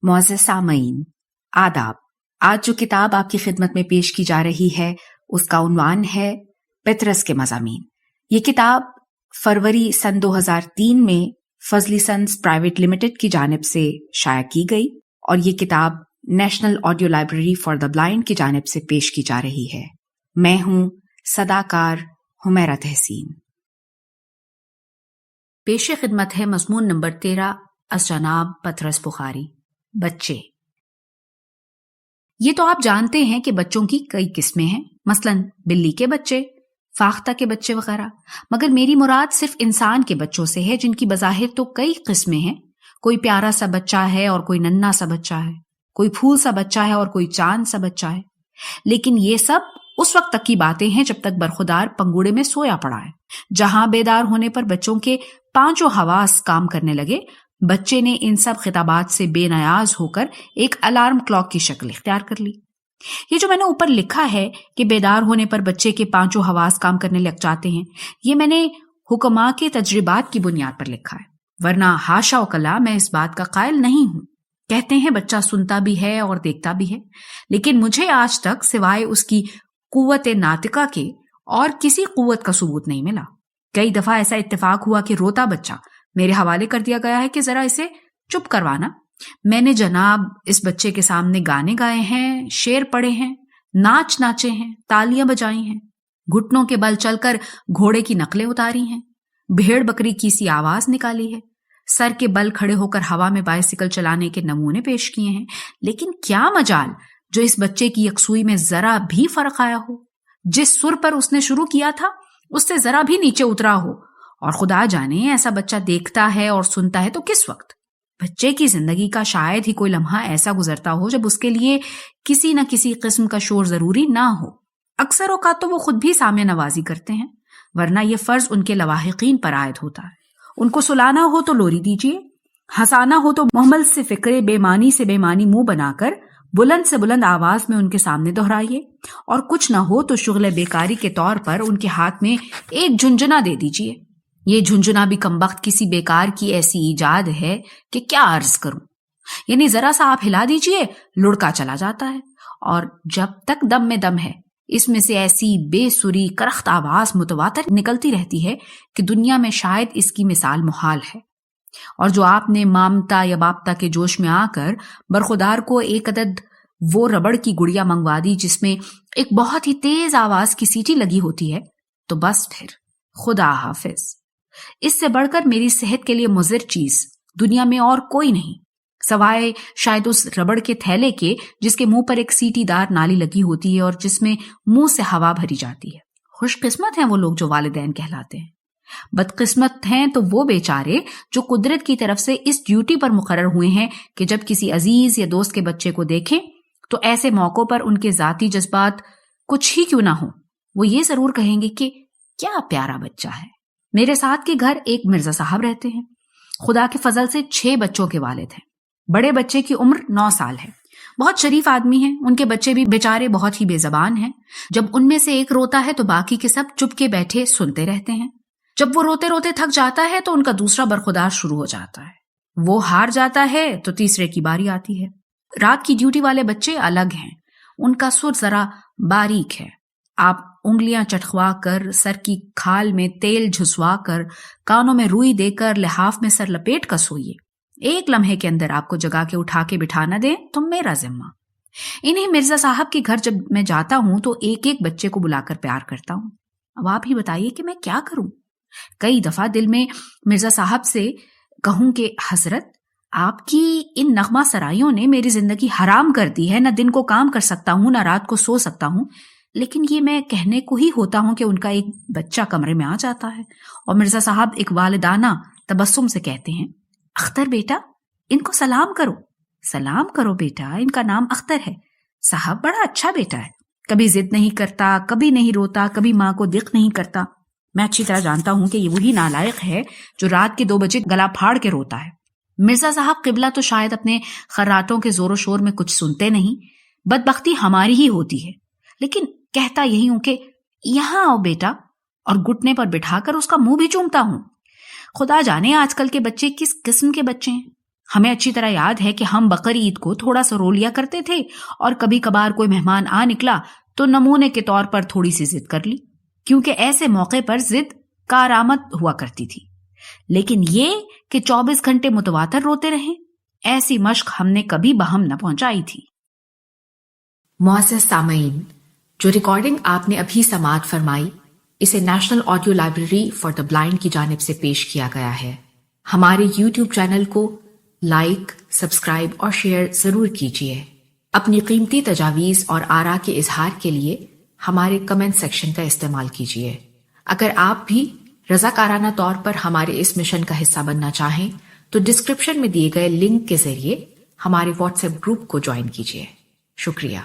معزز سامعین، آداب۔ آج جو کتاب آپ کی خدمت میں پیش کی جا رہی ہے اس کا عنوان ہے پطرس کے مضامین۔ یہ کتاب فروری سن 2003 میں فضلی سنز پرائیویٹ لمیٹڈ کی جانب سے شائع کی گئی اور یہ کتاب national audio library for the blind کی جانب سے پیش کی جا رہی ہے۔ میں ہوں صداکار حمیرہ تحسین۔ پیش خدمت ہے مضمون نمبر 13 از جناب پطرس بخاری، بچے۔ یہ تو آپ جانتے ہیں کہ بچوں کی کئی قسمیں ہیں، مثلا بلی کے بچے، فاختہ کے بچے وغیرہ، مگر میری مراد صرف انسان کے بچوں سے ہے جن کی بظاہر تو کئی قسمیں ہیں۔ کوئی پیارا سا بچہ ہے اور کوئی ننھا سا بچہ ہے، کوئی پھول سا بچہ ہے اور کوئی چاند سا بچہ ہے، لیکن یہ سب اس وقت تک کی باتیں ہیں جب تک برخودار پنگوڑے میں سویا پڑا ہے۔ جہاں بیدار ہونے پر بچوں کے پانچوں حواس کام کرنے لگے، بچے نے ان سب خطابات سے بے نیاز ہو کر ایک الارم کلاک کی شکل اختیار کر لی۔ یہ جو میں نے اوپر لکھا ہے کہ بیدار ہونے پر بچے کے پانچوں حواس کام کرنے لگ جاتے ہیں، یہ میں نے حکماء کے تجربات کی بنیاد پر لکھا ہے، ورنہ حاشا و کلا میں اس بات کا قائل نہیں ہوں۔ کہتے ہیں بچہ سنتا بھی ہے اور دیکھتا بھی ہے، لیکن مجھے آج تک سوائے اس کی قوت ناطقہ کے اور کسی قوت کا ثبوت نہیں ملا۔ کئی دفعہ ایسا اتفاق ہوا کہ روتا بچہ میرے حوالے کر دیا گیا ہے کہ ذرا اسے چپ کروانا۔ میں نے جناب اس بچے کے سامنے گانے گائے ہیں، شعر پڑھے ہیں، ناچ ناچے ہیں، تالیاں بجائی ہیں، گھٹنوں کے بل چل کر گھوڑے کی نقلیں اتاری ہیں، بھیڑ بکری کی سی آواز نکالی ہے، سر کے بل کھڑے ہو کر ہوا میں بائسیکل چلانے کے نمونے پیش کیے ہیں، لیکن کیا مجال جو اس بچے کی یکسوئی میں ذرا بھی فرق آیا ہو، جس سر پر اس نے شروع کیا تھا اس سے ذرا بھی نیچے اترا ہو۔ اور خدا جانے ایسا بچہ دیکھتا ہے اور سنتا ہے تو کس وقت؟ بچے کی زندگی کا شاید ہی کوئی لمحہ ایسا گزرتا ہو جب اس کے لیے کسی نہ کسی قسم کا شور ضروری نہ ہو۔ اکثر اوقات تو وہ خود بھی سامنے نوازی کرتے ہیں، ورنہ یہ فرض ان کے لواحقین پر عائد ہوتا ہے۔ ان کو سلانا ہو تو لوری دیجیے، ہنسانا ہو تو محمل سے فکرے بے معنی سے بے معنی منہ بنا کر بلند سے بلند آواز میں ان کے سامنے دہرائیے، اور کچھ نہ ہو تو شغل بیکاری کے طور پر ان کے ہاتھ میں ایک جھنجھنا دے دیجیے۔ یہ جھنجھنا بھی کمبخت کسی بیکار کی ایسی ایجاد ہے کہ کیا عرض کروں، یعنی ذرا سا آپ ہلا دیجیے لڑکا چلا جاتا ہے، اور جب تک دم میں دم ہے اس میں سے ایسی بے سری کرخت آواز متواتر نکلتی رہتی ہے کہ دنیا میں شاید اس کی مثال محال ہے۔ اور جو آپ نے مامتا یا باپتا کے جوش میں آ کر برخودار کو ایک عدد وہ ربڑ کی گڑیا منگوا دی جس میں ایک بہت ہی تیز آواز کی سیٹی لگی ہوتی ہے، تو بس پھر خدا حافظ۔ اس سے بڑھ کر میری صحت کے لیے مضر چیز دنیا میں اور کوئی نہیں، سوائے شاید اس ربڑ کے تھیلے کے جس کے منہ پر ایک سیٹی دار نالی لگی ہوتی ہے اور جس میں منہ سے ہوا بھری جاتی ہے۔ خوش قسمت ہیں وہ لوگ جو والدین کہلاتے ہیں، بدقسمت ہیں تو وہ بیچارے جو قدرت کی طرف سے اس ڈیوٹی پر مقرر ہوئے ہیں کہ جب کسی عزیز یا دوست کے بچے کو دیکھیں تو ایسے موقعوں پر ان کے ذاتی جذبات کچھ ہی کیوں نہ ہوں، وہ یہ ضرور کہیں گے کہ کیا پیارا بچہ ہے۔ میرے ساتھ کے گھر ایک مرزا صاحب رہتے ہیں، خدا کے فضل سے 6 بچوں کے والد ہیں۔ بڑے بچے کی عمر 9 سال ہے، بہت شریف آدمی ہیں، ان کے بچے بھی بیچارے بہت ہی بے زبان ہیں۔ جب ان میں سے ایک روتا ہے تو باقی کے سب چپ کے بیٹھے سنتے رہتے ہیں۔ جب وہ روتے روتے تھک جاتا ہے تو ان کا دوسرا برخودار شروع ہو جاتا ہے، وہ ہار جاتا ہے تو تیسرے کی باری آتی ہے۔ رات کی ڈیوٹی والے بچے الگ ہیں، ان کا سر ذرا باریک ہے، آپ انگلیاں چٹخوا کر، سر کی کھال میں تیل جھسوا کر، کانوں میں روئی دے کر، لحاف میں سر لپیٹ کر سوئیے۔ ایک لمحے کے اندر آپ کو جگا کے اٹھا کے بٹھا نہ دیں تو میرا ذمہ۔ انہیں مرزا صاحب کے گھر جب میں جاتا ہوں تو ایک ایک بچے کو بلا کر پیار کرتا ہوں۔ اب آپ ہی بتائیے کہ میں کیا کروں؟ کئی دفعہ دل میں مرزا صاحب سے کہوں کہ حضرت آپ کی ان نغمہ سرائیوں نے میری زندگی حرام کر دی ہے، نہ دن کو کام کر سکتا ہوں نہ رات کو سو سکتا ہوں، لیکن یہ میں کہنے کو ہی ہوتا ہوں کہ ان کا ایک بچہ کمرے میں آ جاتا ہے اور مرزا صاحب ایک والدانہ تبسم سے کہتے ہیں، اختر بیٹا ان کو سلام کرو۔ سلام کرو بیٹا، ان کا نام اختر ہے، صاحب بڑا اچھا بیٹا ہے، کبھی ضد نہیں کرتا، کبھی نہیں روتا، کبھی ماں کو دکھ نہیں کرتا۔ میں اچھی طرح جانتا ہوں کہ یہ وہی نالائق ہے جو رات کے 2 بجے گلا پھاڑ کے روتا ہے۔ مرزا صاحب قبلہ تو شاید اپنے خراتوں کے زور و شور میں کچھ سنتے نہیں، بدبختی ہماری ہی ہوتی ہے، لیکن کہتا یہی ہوں کہ یہاں آؤ بیٹا، اور گھٹنے پر بٹھا کر اس کا منہ بھی چومتا ہوں۔ خدا جانے آج کل کے بچے کس قسم کے بچے ہیں، ہمیں اچھی طرح یاد ہے کہ ہم بقرعید کو تھوڑا سا رو لیا کرتے تھے اور کبھی کبھار کوئی مہمان آ نکلا تو نمونے کے طور پر تھوڑی سی ضد کر لی، کیونکہ ایسے موقع پر ضد کارآمد ہوا کرتی تھی۔ لیکن یہ کہ 24 گھنٹے متواتر روتے رہیں، ایسی مشق ہم نے کبھی بہم نہ پہنچائی تھی۔ معزز سامعین، جو ریکارڈنگ آپ نے ابھی سماعت فرمائی، اسے national audio library for the blind کی جانب سے پیش کیا گیا ہے۔ ہمارے یوٹیوب چینل کو لائک، سبسکرائب اور شیئر ضرور کیجیے۔ اپنی قیمتی تجاویز اور آراء کے اظہار کے لیے ہمارے کمنٹ سیکشن کا استعمال کیجیے۔ اگر آپ بھی رضاکارانہ طور پر ہمارے اس مشن کا حصہ بننا چاہیں تو ڈسکرپشن میں دیے گئے لنک کے ذریعے ہمارے واٹس ایپ گروپ کو جوائن کیجیے۔ شکریہ۔